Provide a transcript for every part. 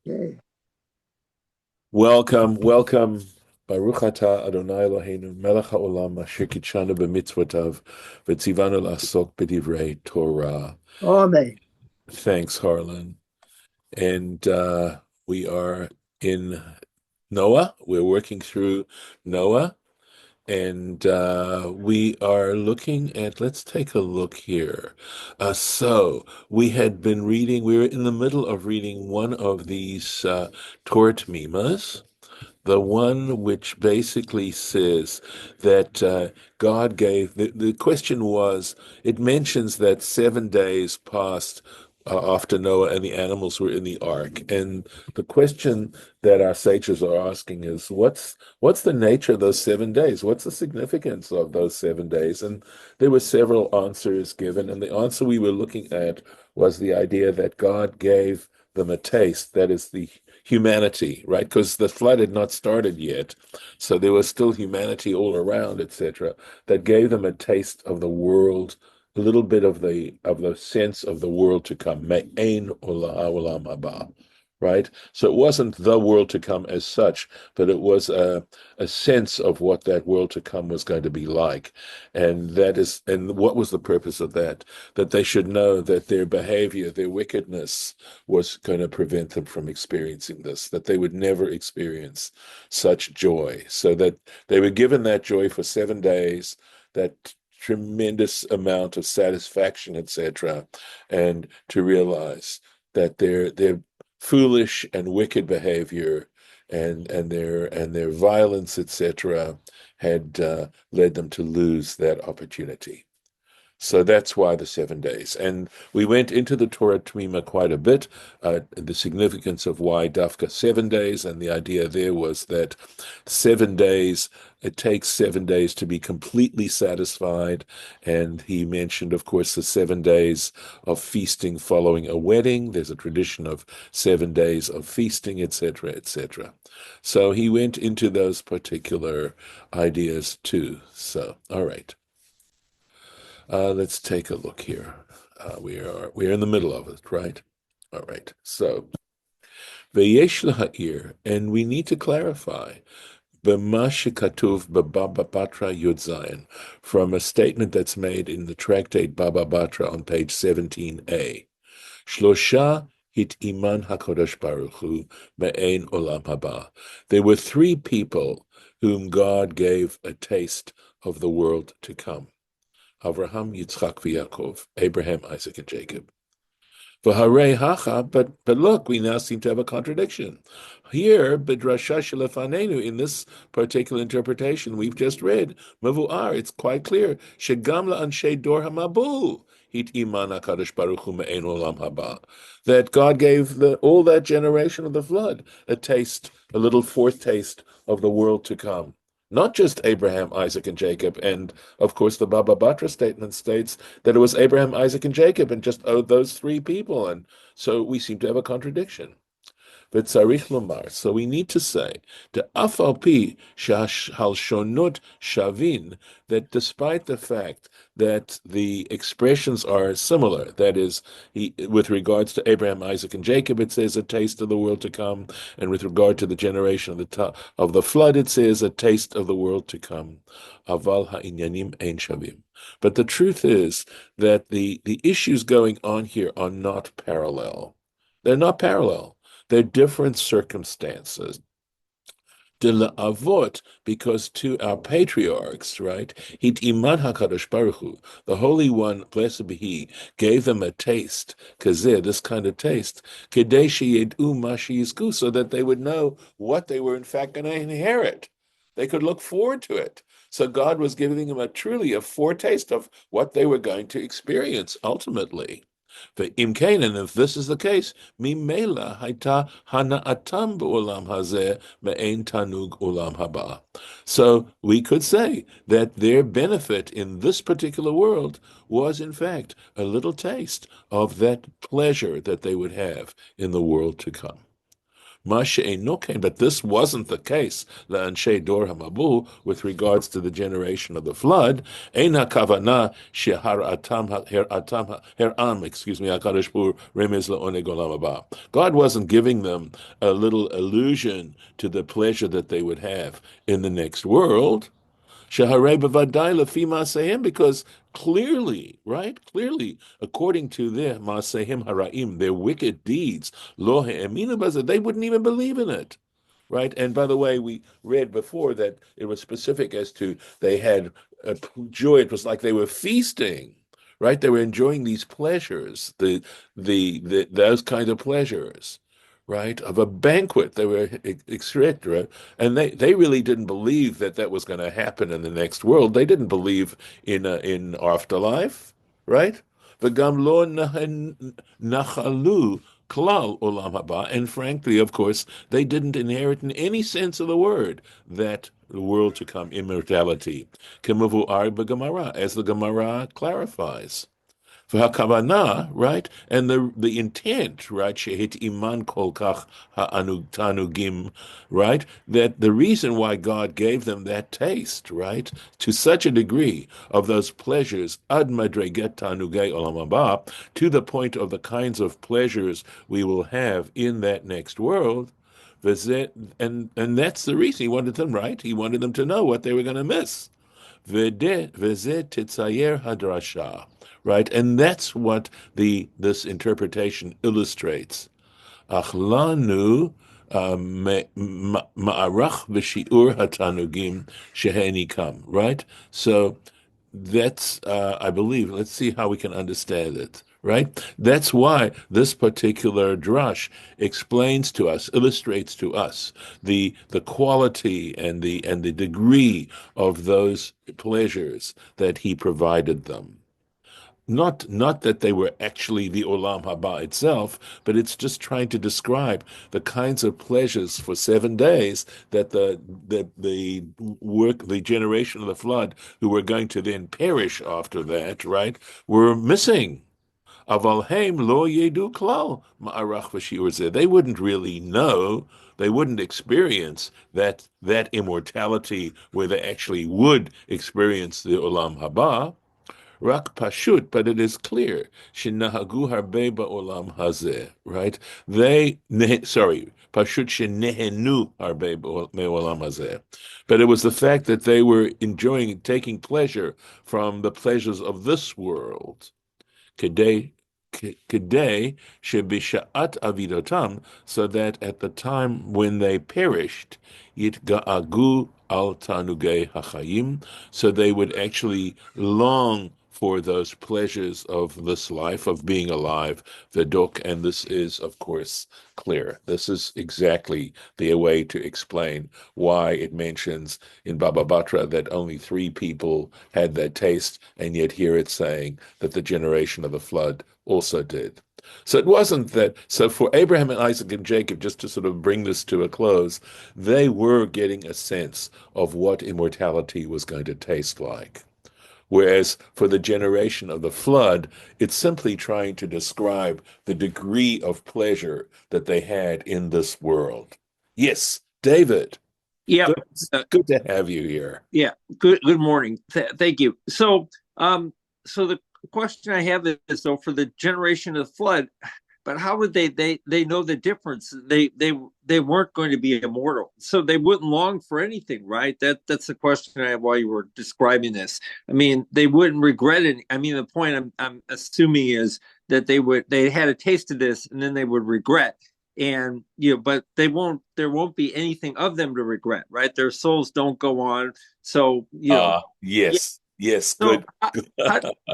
Okay. Welcome. Baruch atah Adonai Eloheinu melech haolam asher kitshanu b'mitzvotav v'tzivanu la'asok b'divrei Torah. Amen. Thanks, Harlan. And we are in Noah. We're working through Noah, and we are looking at, let's take a look here. So we had been reading, we were in the middle of reading one of these Torah Temimahs, the one which basically says that God gave, the question was, it mentions that 7 days passed after Noah and the animals were in the ark. And the question that our sages are asking is, what's the nature of those 7 days? What's the significance of those 7 days? And there were several answers given. And the answer we were looking at was the idea that God gave them a taste, that is the humanity, right? Because the flood had not started yet, so there was still humanity all around, etc. That gave them a taste of the world, a little bit of the sense of the world to come. Me'ein olam haba, right? So it wasn't the world to come as such, but it was a sense of what that world to come was going to be like. And what was the purpose of that? That they should know that their behavior, their wickedness was going to prevent them from experiencing this, that they would never experience such joy. So that they were given that joy for 7 days, that tremendous amount of satisfaction, etc., and to realize that their foolish and wicked behavior and their violence, etc., had led them to lose that opportunity. So that's why the 7 days. And we went into the Torah Temimah quite a bit, the significance of why Dafka 7 days, and the idea there was that 7 days, it takes 7 days to be completely satisfied. And he mentioned, of course, the 7 days of feasting following a wedding. There's a tradition of 7 days of feasting, etc., etc. So he went into those particular ideas too. So, all right. Let's take a look here. We are in the middle of it, right? All right. So Veyesh laha'ir, and we need to clarify b'ma shekatuv b'Baba Batra Yud Zayin, from a statement that's made in the tractate Baba Batra on page 17a. Shlosha hit iman hakodesh baruch hu me'ein olam haba. There were three people whom God gave a taste of the world to come. Avraham, Yitzchak, Yaakov, Abraham, Isaac, and Jacob. V'harei hacha, but look, we now seem to have a contradiction. Here, b'drasha shelefanenu, in this particular interpretation we've just read, mevu'ar, it's quite clear, shegam la'anshei dor hamabu, hit iman hakadosh baruch hu me'ein olam haba, that God gave all that generation of the flood a taste, a little foretaste of the world to come. Not just Abraham, Isaac, and Jacob. And of course, the Baba Batra statement states that it was Abraham, Isaac, and Jacob, and just those three people. And so we seem to have a contradiction. V'tzarich lomar. So we need to say, de'af al pi halshonot shavin, that despite the fact that the expressions are similar, that is, with regards to Abraham, Isaac, and Jacob, it says a taste of the world to come, and with regard to the generation of the flood, it says a taste of the world to come. Aval ha'inyanim ein shavim. But the truth is that the issues going on here are not parallel. They're not parallel. They're different circumstances. De la avot, because to our patriarchs, right? Hit iman hakadosh baruch Hu, the Holy One, blessed be He, gave them a taste, kazeh, this kind of taste, kedei sheyedu ma sheyizku, so that they would know what they were in fact going to inherit. They could look forward to it. So God was giving them truly a foretaste of what they were going to experience ultimately. V'imkein, and if this is the case, mimela haita hana'atam b'olam hazeh me'ein tanug olam haba. So we could say that their benefit in this particular world was, in fact, a little taste of that pleasure that they would have in the world to come. But this wasn't the case, Anshe Dor Hamabu, with regards to the generation of the flood. Eina kavana shehar atam heram, excuse me, HaKadosh Baruch remez le'oneg olam haba. God wasn't giving them a little allusion to the pleasure that they would have in the next world. Sheharei b'vadai lefi ma'asehim, because clearly, right? Clearly, according to their ma'asehim haraim, their wicked deeds, lo he'eminu baza, they wouldn't even believe in it, right? And by the way, we read before that it was specific as to they had joy. It was like they were feasting, right? They were enjoying these pleasures, the those kind of pleasures, right? Of a banquet. They were etc. And they really didn't believe that that was going to happen in the next world. They didn't believe in afterlife, right? V'gam lo nachalu klal olam haba. And frankly, of course, they didn't inherit in any sense of the word that the world to come, immortality. Kemuvu'ar b'Gemara, as the Gemara clarifies. V'hakavana, right, and the intent, right, shehit iman kol kach tanugim, right, that the reason why God gave them that taste, right, to such a degree of those pleasures, ad madreget tanugei olam haba, to the point of the kinds of pleasures we will have in that next world. And that's the reason he wanted them, right? He wanted them to know what they were going to miss. V'zeh titzayer hadrasha, right? And that's what this interpretation illustrates. Achlanu ma'arach v'shi'ur hatanugim shehenikam, right? So that's, I believe, let's see how we can understand it, right? That's why this particular drush explains to us, illustrates to us the quality and the degree of those pleasures that he provided them. Not that they were actually the Olam Haba itself, but it's just trying to describe the kinds of pleasures for 7 days that the generation of the flood, who were going to then perish after that, right, were missing. Avalheim lo yedu klal ma'arach v'shiur zeh. They wouldn't really know. They wouldn't experience that immortality where they actually would experience the Olam Haba. Rak pashut, but it is clear. Shenahagu harbe ba'olam hazeh, right? Pashut shenehenu harbe me'olam hazeh. But it was the fact that they were enjoying, taking pleasure from the pleasures of this world. Kedei shebisha'at avidotam, so that at the time when they perished, yitga'agu al tanugei hachayim, so they would actually long for those pleasures of this life, of being alive, Vedok, and this is, of course, clear. This is exactly the way to explain why it mentions in Baba Batra that only 3 people had that taste, and yet here it's saying that the generation of the flood also did. So it wasn't that, so for Abraham and Isaac and Jacob, just to sort of bring this to a close, they were getting a sense of what immortality was going to taste like. Whereas for the generation of the flood, it's simply trying to describe the degree of pleasure that they had in this world. Yes, David. Yeah, good to have you here. Yeah, good morning. Thank you. So the question I have is, though, for the generation of the flood, but how would they know the difference? They weren't going to be immortal, so they wouldn't long for anything, right? That's the question I have while you were describing this. I mean, they wouldn't regret it. I mean, the point I'm assuming is that they had a taste of this and then they would regret. And but there won't be anything of them to regret, right? Their souls don't go on. So yes, yes, so good.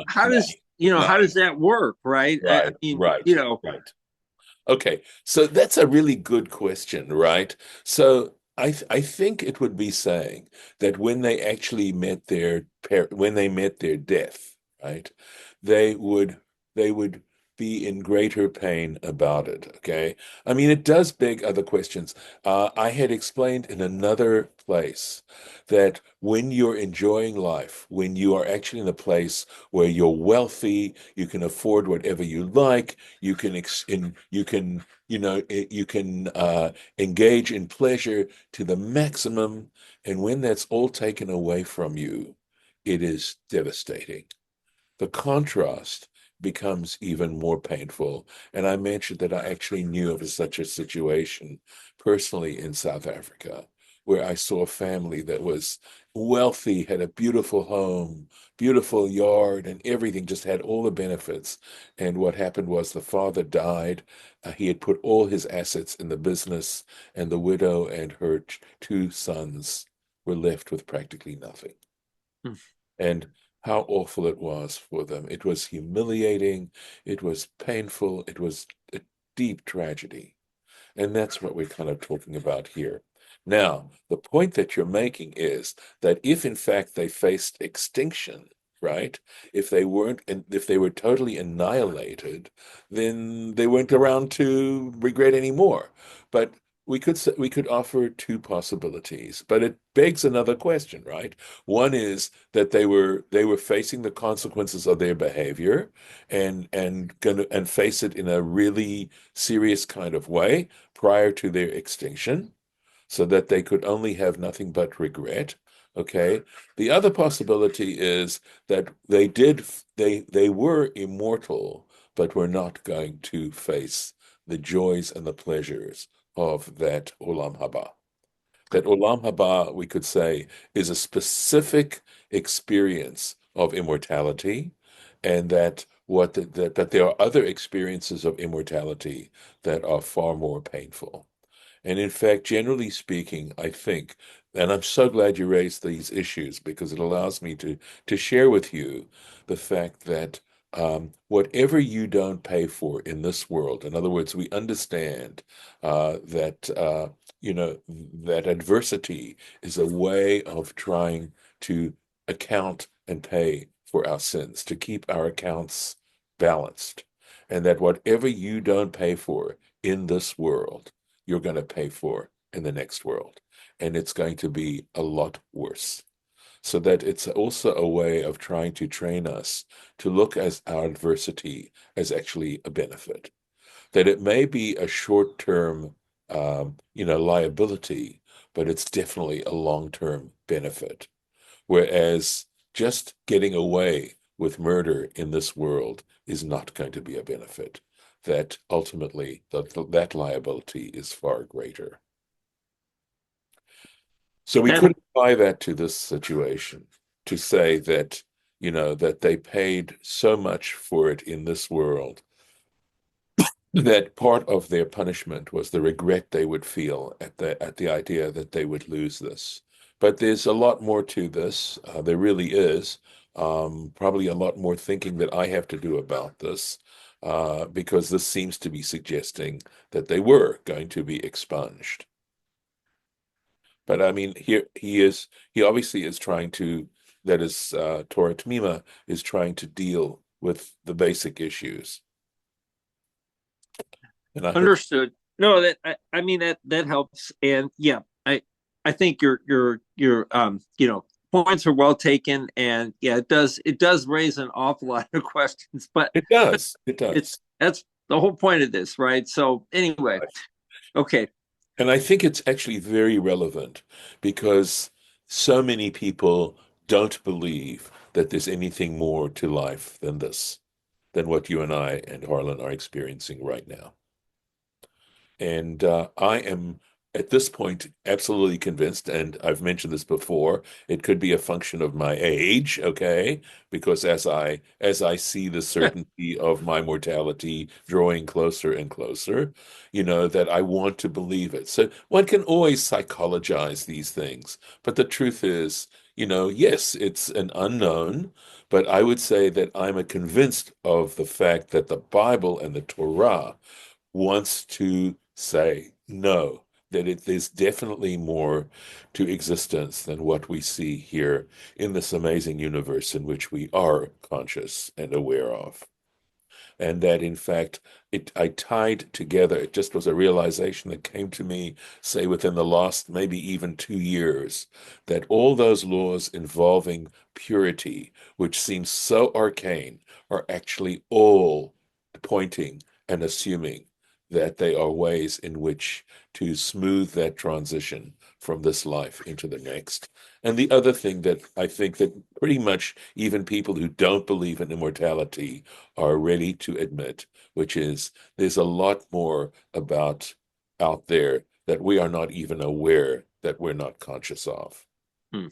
How does how does that work, right? Right, I mean, right, right. Okay, so that's a really good question, right? So I think it would be saying that when they actually met when they met their death, right, they would be in greater pain about it, okay? I mean, it does beg other questions. I had explained in another place that when you're enjoying life, when you are actually in a place where you're wealthy, you can afford whatever you like, you can engage in pleasure to the maximum, and when that's all taken away from you, it is devastating. The contrast becomes even more painful. And I mentioned that I actually knew of such a situation personally in South Africa, where I saw a family that was wealthy, had a beautiful home, beautiful yard, and everything, just had all the benefits. And what happened was the father died. He had put all his assets in the business, and the widow and her two sons were left with practically nothing. Hmm. And how awful it was for them. It was humiliating. It was painful. It was a deep tragedy. And that's what we're kind of talking about here. Now, the point that you're making is that if in fact they faced extinction, right? If they weren't, and if they were totally annihilated, then they weren't around to regret anymore. But we could offer two possibilities, but it begs another question, right? One is that they were facing the consequences of their behavior and face it in a really serious kind of way prior to their extinction, so that they could only have nothing but regret. Okay. The other possibility is that they were immortal, but were not going to face the joys and the pleasures of that Olam Haba. That Olam Haba, we could say, is a specific experience of immortality, and that there are other experiences of immortality that are far more painful. And in fact, generally speaking, I think, and I'm so glad you raised these issues because it allows me to share with you the fact that whatever you don't pay for in this world, in other words, we understand that adversity is a way of trying to account and pay for our sins, to keep our accounts balanced, and that whatever you don't pay for in this world, you're going to pay for in the next world. And it's going to be a lot worse. So that it's also a way of trying to train us to look at our adversity as actually a benefit. That it may be a short-term, liability, but it's definitely a long-term benefit. Whereas just getting away with murder in this world is not going to be a benefit. That ultimately that liability is far greater. So we That could apply that to this situation to say that, that they paid so much for it in this world that part of their punishment was the regret they would feel at the idea that they would lose this. But there's a lot more to this. There really is. Probably a lot more thinking that I have to do about this, because this seems to be suggesting that they were going to be expunged. But I mean, here he obviously is trying to, that is, Torah Temimah is trying to deal with the basic issues. And I hope. understood. No, I mean that helps. And yeah, I think your points are well taken. And yeah, it does raise an awful lot of questions. But It does. It it's does. that's the whole point of this, right? So anyway, Right. okay. And I think it's actually very relevant because so many people don't believe that there's anything more to life than this, than what you and I and Harlan are experiencing right now. And I am at this point absolutely convinced, and I've mentioned this before, it could be a function of my age, okay? Because as I see the certainty of my mortality drawing closer and closer, that I want to believe it. So one can always psychologize these things, but the truth is, yes, it's an unknown, but I would say that I'm a convinced of the fact that the Bible and the Torah wants to say no, that there's definitely more to existence than what we see here in this amazing universe in which we are conscious and aware of. and that in fact I tied together. It just was a realization that came to me, say within the last maybe even 2 years, that all those laws involving purity, which seem so arcane, are actually all pointing and assuming that they are ways in which to smooth that transition from this life into the next. And the other thing that I think that pretty much even people who don't believe in immortality are ready to admit, which is there's a lot more about out there that we are not even aware that we're not conscious of. Hmm.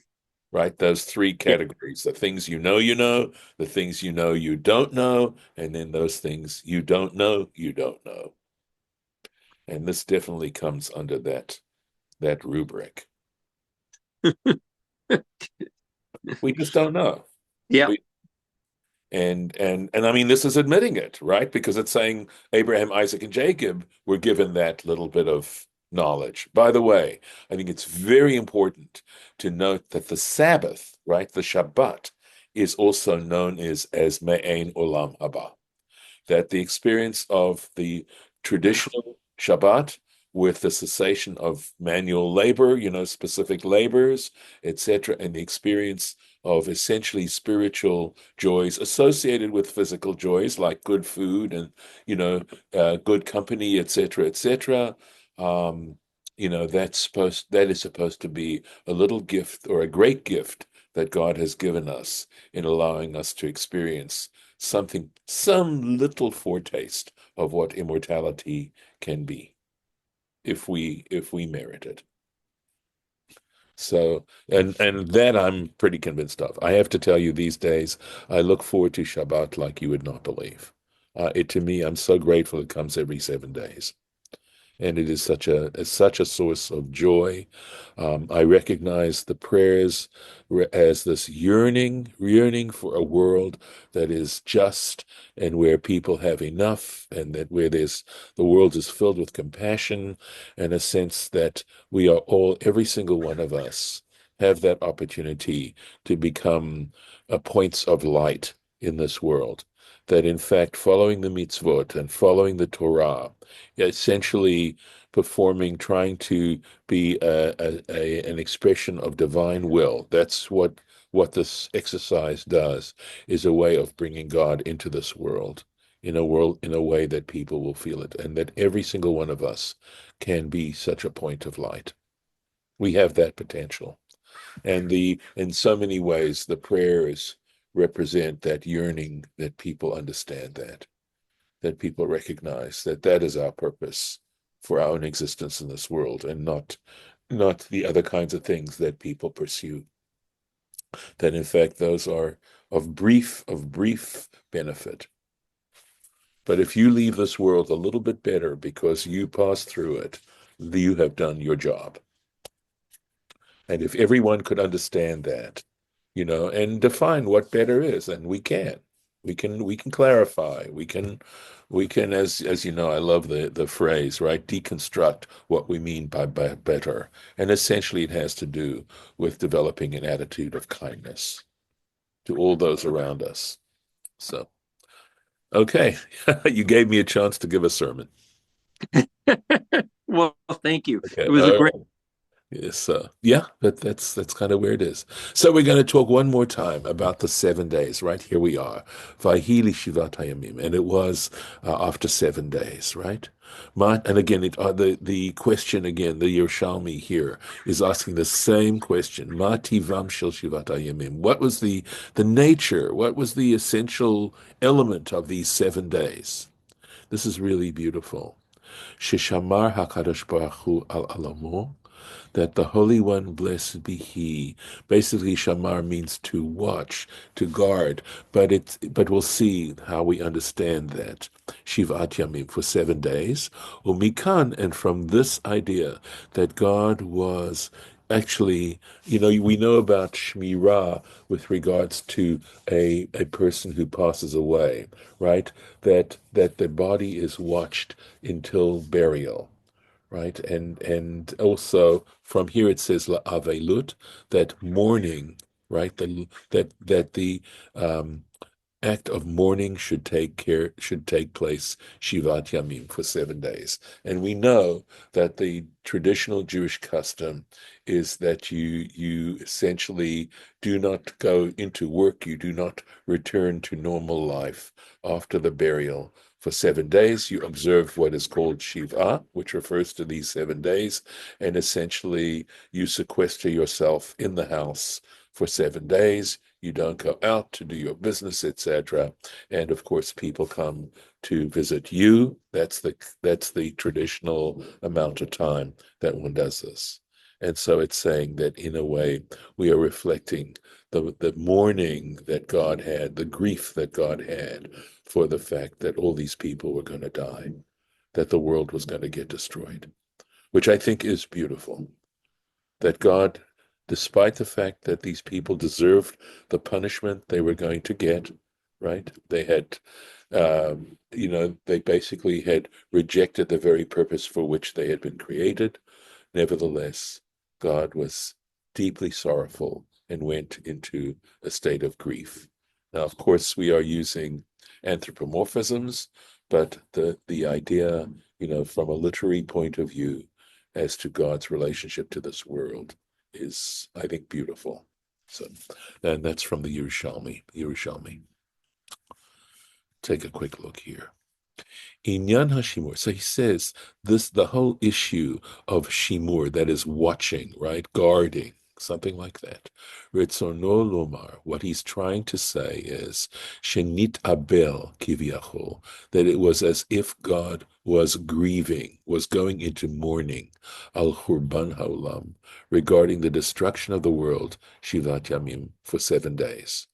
Right? Those three Yeah. categories, the things you know, the things you know, you don't know, and then those things you don't know, you don't know. And this definitely comes under that rubric. We just don't know. Yeah. We, and I mean, this is admitting it, right? Because it's saying Abraham, Isaac, and Jacob were given that little bit of knowledge. By the way, I think it's very important to note that the Sabbath, right, the Shabbat, is also known as Me'ain Olam Haba, that the experience of the traditional Shabbat with the cessation of manual labor, specific labors, etc., and the experience of essentially spiritual joys associated with physical joys like good food and good company, etc., etc. Um, that is supposed to be a little gift or a great gift that God has given us in allowing us to experience some little foretaste of what immortality can be if we merit it. So, and that I'm pretty convinced of. I have to tell you, these days, I look forward to Shabbat like you would not believe. To me, I'm so grateful it comes every 7 days. And it is such a source of joy. I recognize the prayers as this yearning for a world that is just and where people have enough, and that where the world is filled with compassion and a sense that we are all, every single one of us, have that opportunity to become points of light in this world. That in fact, following the mitzvot and following the Torah, essentially trying to be an expression of divine will. That's what this exercise does, is a way of bringing God into this world, in a way that people will feel it, and that every single one of us can be such a point of light. We have that potential. And in so many ways, the prayers represent that yearning, that people understand that people recognize that that is our purpose for our own existence in this world, and not the other kinds of things that people pursue. That in fact those are of brief benefit. But if you leave this world a little bit better because you passed through it, you have done your job. And if everyone could understand that, and define what better is, and we can clarify, we can, as you know, I love the phrase, right? Deconstruct what we mean by better. And essentially it has to do with developing an attitude of kindness to all those around us. So, okay, you gave me a chance to give a sermon. Well, thank you. It Okay. was a great. Yes, yeah, that's kind of where it is. So we're going to talk one more time about the 7 days. Right here we are, Vayhi לשבעת הימים, and it was after 7 days, right? And again, the question again, the Yerushalmi here is asking the same question. Ma tivam shel shivat hayamim. What was the nature? What was the essential element of these 7 days? This is really beautiful. Sheshamar Hakadosh Baruch Hu al alamo, that the Holy One, blessed be He. Basically, shamar means to watch, to guard, but we'll see how we understand that. Shivat Yamim, for 7 days. Umikan, and from this idea that God was actually, we know about Shmirah with regards to a person who passes away, right? That the body is watched until burial, right? And also from here it says la'avelut, that mourning, right? That the act of mourning should take place Shivat Yamim, for 7 days. And we know that the traditional Jewish custom is that you essentially do not go into work, you do not return to normal life after the burial. For 7 days, you observe what is called Shiva, which refers to these 7 days, and essentially you sequester yourself in the house for 7 days. You don't go out to do your business, etc. And of course, people come to visit you. That's the traditional amount of time that one does this. And so it's saying that in a way, we are reflecting the mourning that God had, the grief that God had for the fact that all these people were going to die, that the world was going to get destroyed, which I think is beautiful. That God, despite the fact that these people deserved the punishment they were going to get, right? They had, they basically had rejected the very purpose for which they had been created. Nevertheless, God was deeply sorrowful and went into a state of grief. Now, of course, we are using anthropomorphisms, but the idea, from a literary point of view, as to God's relationship to this world is, I think, beautiful. So, and that's from the Yerushalmi. Take a quick look here. Inyan Hashimur. So he says the whole issue of Shimur, that is watching, right? Guarding, something like that. Ritzono Lomar, what he's trying to say is Shenit Abel Kiviachol, that it was as if God was grieving, was going into mourning, Al Churban Haolam, regarding the destruction of the world, Shivat Yamim, for 7 days.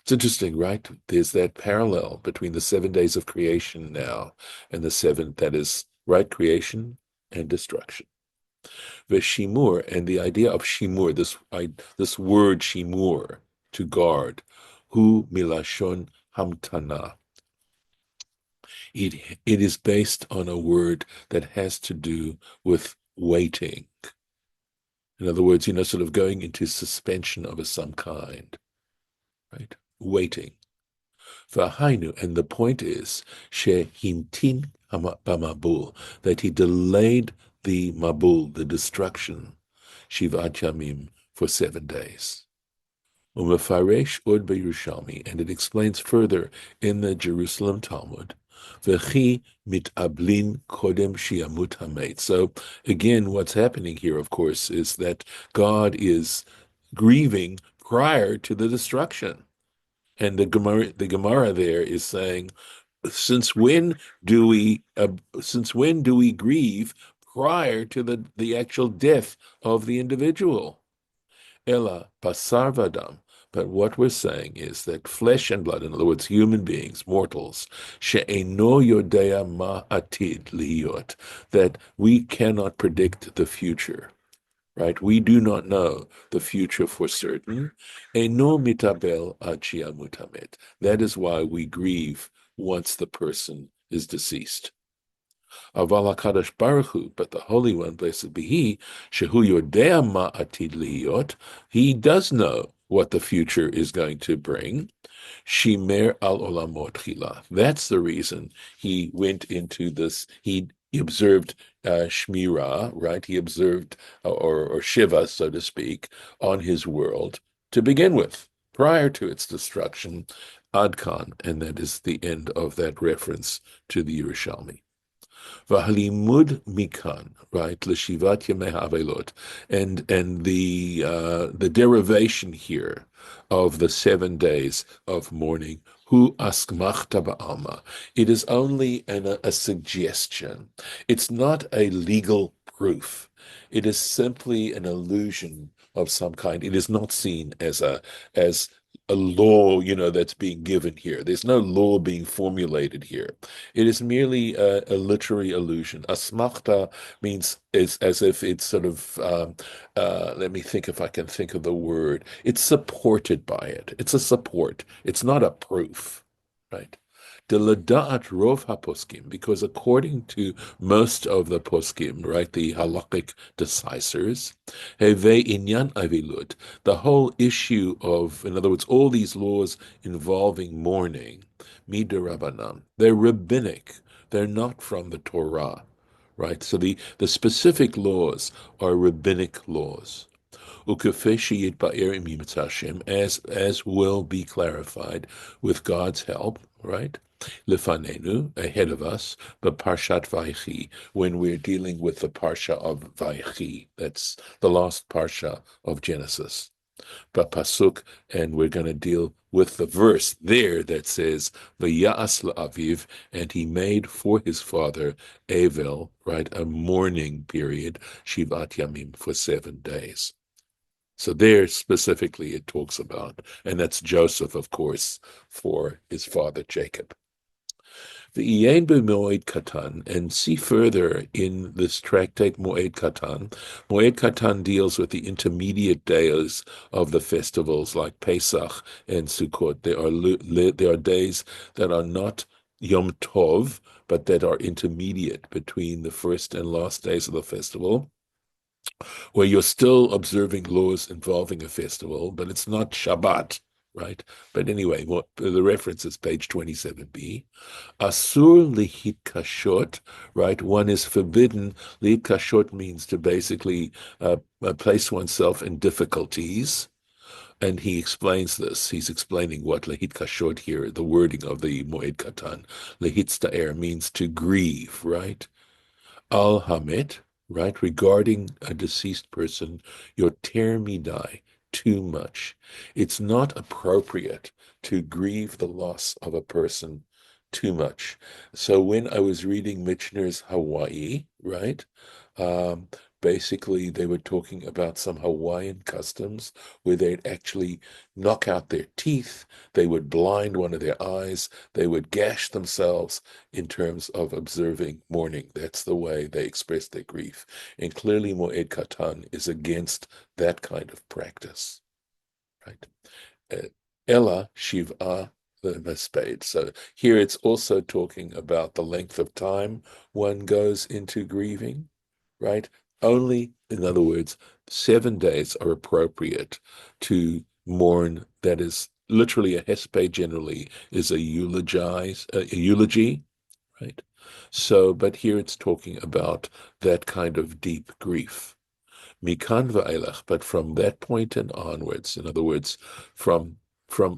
It's interesting, right? There's that parallel between the 7 days of creation now and the seventh, that is, right, creation and destruction. Veshimur, and the idea of shimur, this word shimur, to guard, hu milashon hamtana. It is based on a word that has to do with waiting. In other words, sort of going into suspension of some kind, right? Waiting. V'hainu, and the point is, shehimtin b'mabul, that he delayed the mabul, the destruction, shivat yamim, for 7 days. Umefaresh od b'Yerushalmi, and it explains further in the Jerusalem Talmud, v'chi mitablin kodem shiamut hamet. So again, what's happening here, of course, is that God is grieving prior to the destruction. And the Gemara there is saying, since when do we grieve prior to the actual death of the individual? Ella basar vadam. But what we're saying is that flesh and blood, in other words, human beings, mortals, she'eno yodea ma atid liyot, that we cannot predict the future. Right? We do not know the future for certain. Eno mitabel ad shiamut hamet. That is why we grieve once the person is deceased. Aval HaKadosh Baruch Hu, but the Holy One, blessed be He, shehu yodea ma atid liyot, He does know what the future is going to bring. Shimer al olamot chila. That's the reason He went into this. He observed Shmira, right? He observed, or Shiva, so to speak, on His world to begin with, prior to its destruction, Adkan, and that is the end of that reference to the Yerushalmi. V'halimud mikan, right? L'shivat yemei havelot, and the derivation here of the 7 days of mourning, hu askmachta ba'alma. It is only a suggestion. It's not a legal proof. It is simply an illusion of some kind. It is not seen as a law, that's being given here. There's no law being formulated here. It is merely a literary allusion. Asmachta means as if it's sort of, let me think if I can think of the word. It's supported by it. It's a support. It's not a proof, right? De lada'at rov haposkim, because according to most of the poskim, right, the halakhic decisors, heve inyan avilut, the whole issue of, in other words, all these laws involving mourning, midirabanan, they're rabbinic. They're not from the Torah, right? So the specific laws are rabbinic laws. As will be clarified with God's help, right? Lefanenu, ahead of us, but Parshat Vayhi, when we're dealing with the Parsha of Vayhi, that's the last Parsha of Genesis. But Pasuk, and we're going to deal with the verse there that says, V'ya'as la'aviv, and he made for his father, Avel, right, a mourning period, Shivat Yamim, for 7 days. So there specifically it talks about, and that's Joseph, of course, for his father Jacob. The Iyen Moed Katan, and see further in this tractate Moed Katan. Moed Katan deals with the intermediate days of the festivals like Pesach and Sukkot. There are days that are not Yom Tov, but that are intermediate between the first and last days of the festival, where you're still observing laws involving a festival, but it's not Shabbat, right? But anyway, the reference is page 27b. Asur lihitkashot, right? One is forbidden. Lihitkashot means to basically place oneself in difficulties. And he explains this. He's explaining what lihitkashot here, the wording of the Moed Katan. Lihitzta'er means to grieve, right? Al hamet, right, regarding a deceased person, your termidai, too much. It's not appropriate to grieve the loss of a person too much. So when I was reading Michener's Hawaii, right, basically they were talking about some Hawaiian customs where they'd actually knock out their teeth, they would blind one of their eyes, they would gash themselves in terms of observing mourning. That's the way they express their grief. And clearly Moed Katan is against that kind of practice, right? Ella Shiva the spade. So here it's also talking about the length of time one goes into grieving, right? Only, in other words, 7 days are appropriate to mourn. That is literally a hesped generally is a eulogy, right? So, but here it's talking about that kind of deep grief. Mikan va'elach, but from that point and onwards, in other words, from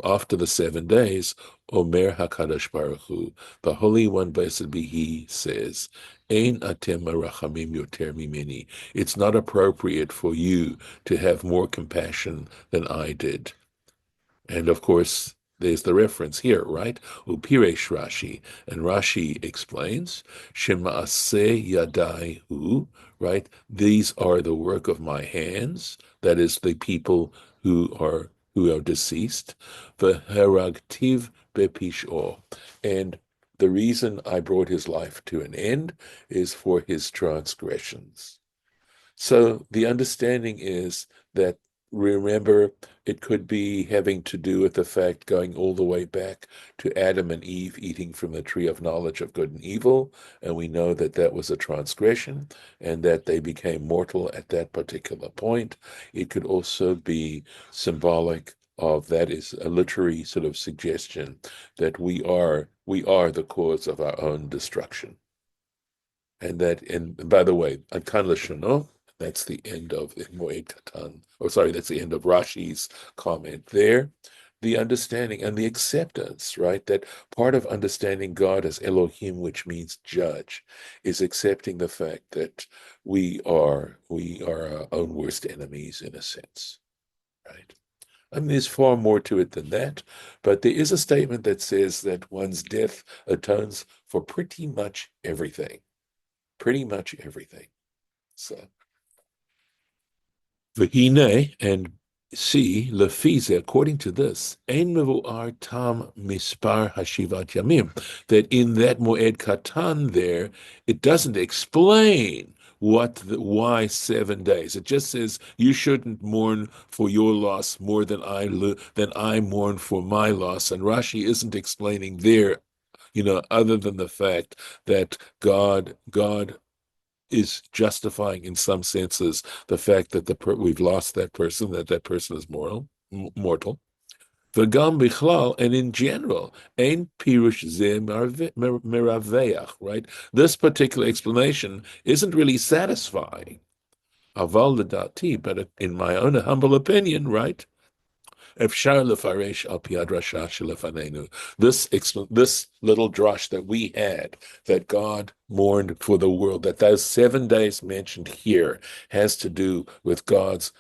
after the 7 days, Omer HaKadosh Baruch Hu, the Holy One, blessed be He, says, Ein atem merachamim yoter mimeni. It's not appropriate for you to have more compassion than I did. And of course, there's the reference here, right? Upiresh Rashi, and Rashi explains, Shema'aseh yadai hu, right? These are the work of my hands. That is the people who are deceased. V'heragtiv bepisho, and the reason I brought his life to an end is for his transgressions. So the understanding is that, remember, it could be having to do with the fact going all the way back to Adam and Eve eating from the tree of knowledge of good and evil, and we know that that was a transgression and that they became mortal at that particular point. It could also be symbolic of, that is a literary sort of suggestion that we are the cause of our own destruction. And that, and by the way, Ankan Lashono, that's the end of Moed Katan, or sorry, that's the end of Rashi's comment there. The understanding and the acceptance, right? That part of understanding God as Elohim, which means judge, is accepting the fact that we are our own worst enemies in a sense, right? I mean, there's far more to it than that, but there is a statement that says that one's death atones for pretty much everything. Pretty much everything. So, V'hine, and see, lefize, according to this, ein mevu'ar tam mispar hashivat yamim, that in that Moed Katan there, it doesn't explain why 7 days. It just says you shouldn't mourn for your loss more than I mourn for my loss. And Rashi isn't explaining there other than the fact that God is justifying in some senses the fact that we've lost that person, that person is mortal. V'gam bichlal, and in general, ein pirush ze meraveach, right? This particular explanation isn't really satisfying. Aval l'dati, but in my own humble opinion, right? Efshar lefaresh al pi hadrasha shelefanenu. This little drush that we had, that God mourned for the world, that those 7 days mentioned here has to do with God's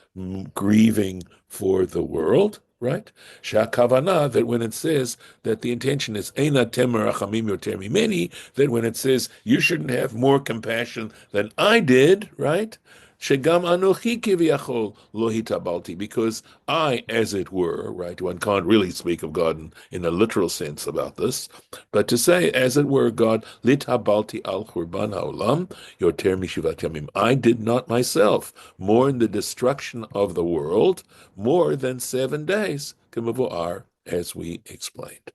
grieving for the world, right? Shakavana, that when it says that the intention is eina temer rachamim yoter mimeni, that when it says you shouldn't have more compassion than I did, right? Shegam anochi kiviyachol lo hitabalti, because I, as it were, right? One can't really speak of God in a literal sense about this, but to say, as it were, God litabalti al churban haolam yoter mishivat yamim. I did not myself mourn the destruction of the world more than 7 days, k'mevu'ar, as we explained.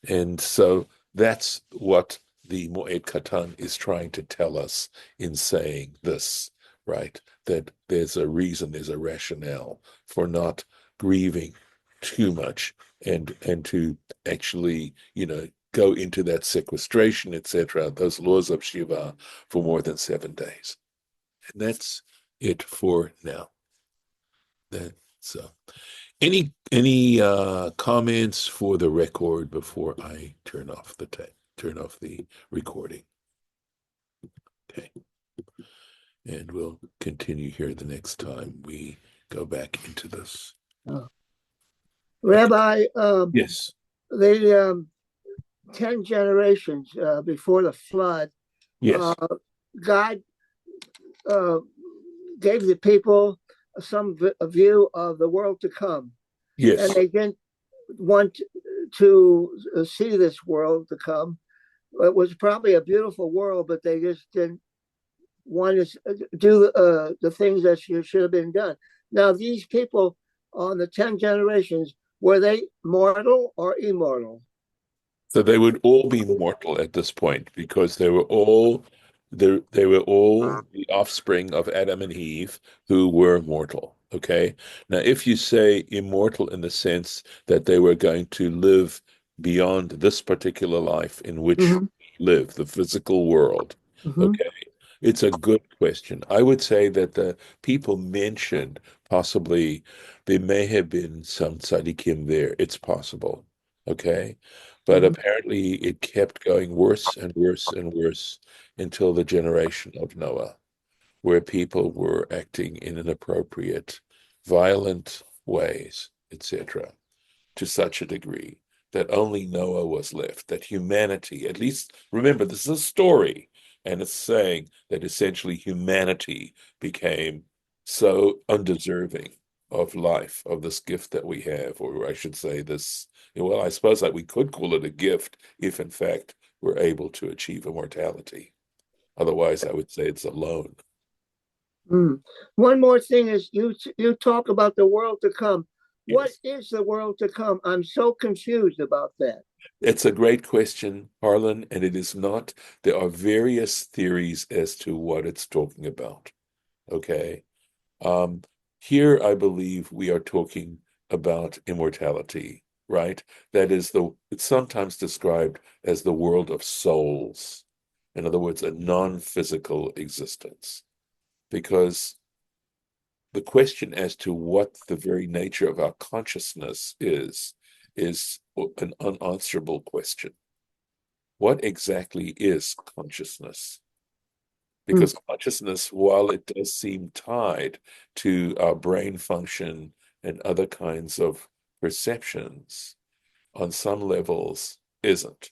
And so that's what the Moed Katan is trying to tell us in saying this, right? That there's a reason, there's a rationale for not grieving too much and to actually, go into that sequestration, etc., those laws of Shiva for more than 7 days. And that's it for now. So any comments for the record before I turn off the recording? Okay. And we'll continue here the next time we go back into this. Rabbi, yes. The 10 generations before the flood, yes. God gave the people a view of the world to come. Yes. And they didn't want to see this world to come. It was probably a beautiful world, but they just didn't want to do the things that should have been done. Now, these people on the 10 generations, were they mortal or immortal? So they would all be mortal at this point because they were all the offspring of Adam and Eve who were mortal. Okay. Now, if you say immortal in the sense that they were going to live beyond this particular life in which we live, the physical world, okay, it's a good question. I would say that the people mentioned, possibly there may have been some tzaddikim there. It's possible. Okay. But apparently it kept going worse and worse and worse until the generation of Noah, where people were acting in inappropriate, violent ways, etc., to such a degree that only Noah was left, that humanity, at least, remember, this is a story, and it's saying that essentially humanity became so undeserving of life, of this gift that we have, or I should say this, well, I suppose that we could call it a gift if in fact we're able to achieve immortality. Otherwise, I would say it's a loan. One more thing is you talk about the world to come. Yes. What is the world to come? I'm so confused about that. It's a great question, Harlan, and it is not. There are various theories as to what it's talking about. Okay. Here, I believe we are talking about immortality, right? That is it's sometimes described as the world of souls. In other words, a non-physical existence. Because the question as to what the very nature of our consciousness is an unanswerable question. What exactly is consciousness? Because consciousness, while it does seem tied to our brain function and other kinds of perceptions, on some levels isn't.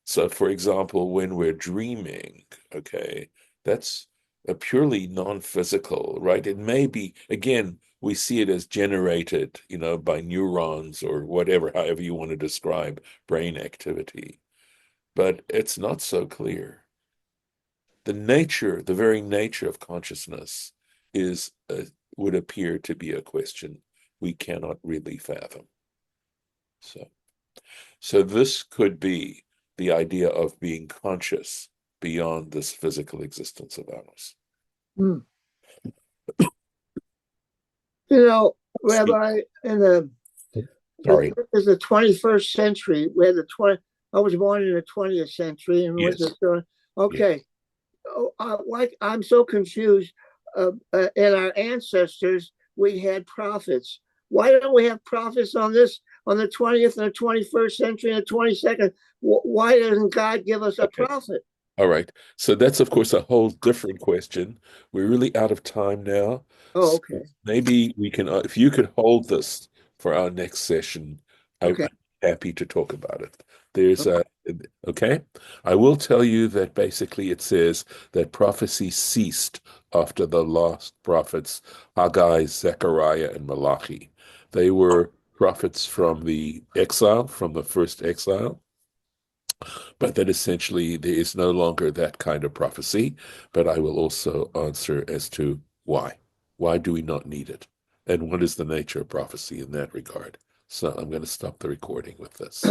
So, for example, when we're dreaming, okay, that's a purely non-physical, right? It may be, again, we see it as generated, by neurons or whatever, however you want to describe brain activity. But it's not so clear. The very nature of consciousness would appear to be a question we cannot really fathom. So this could be the idea of being conscious beyond this physical existence of ours. You know, Rabbi, in the Sorry. This is the 21st century. We had I was born in the 20th century, and Yes. okay. Like I'm so confused. In our ancestors, we had prophets. Why don't we have prophets on the 20th and the 21st century and the 22nd? Why doesn't God give us a prophet? All right. So that's, of course, a whole different question. We're really out of time now. Oh, okay. So maybe we can, if you could hold this for our next session, Okay. I'm happy to talk about it. Okay. I will tell you that basically it says that prophecy ceased after the last prophets, Haggai, Zechariah, and Malachi. They were prophets from the exile, from the first exile. But that essentially there is no longer that kind of prophecy. But I will also answer as to why. Why do we not need it? And what is the nature of prophecy in that regard? So I'm going to stop the recording with this.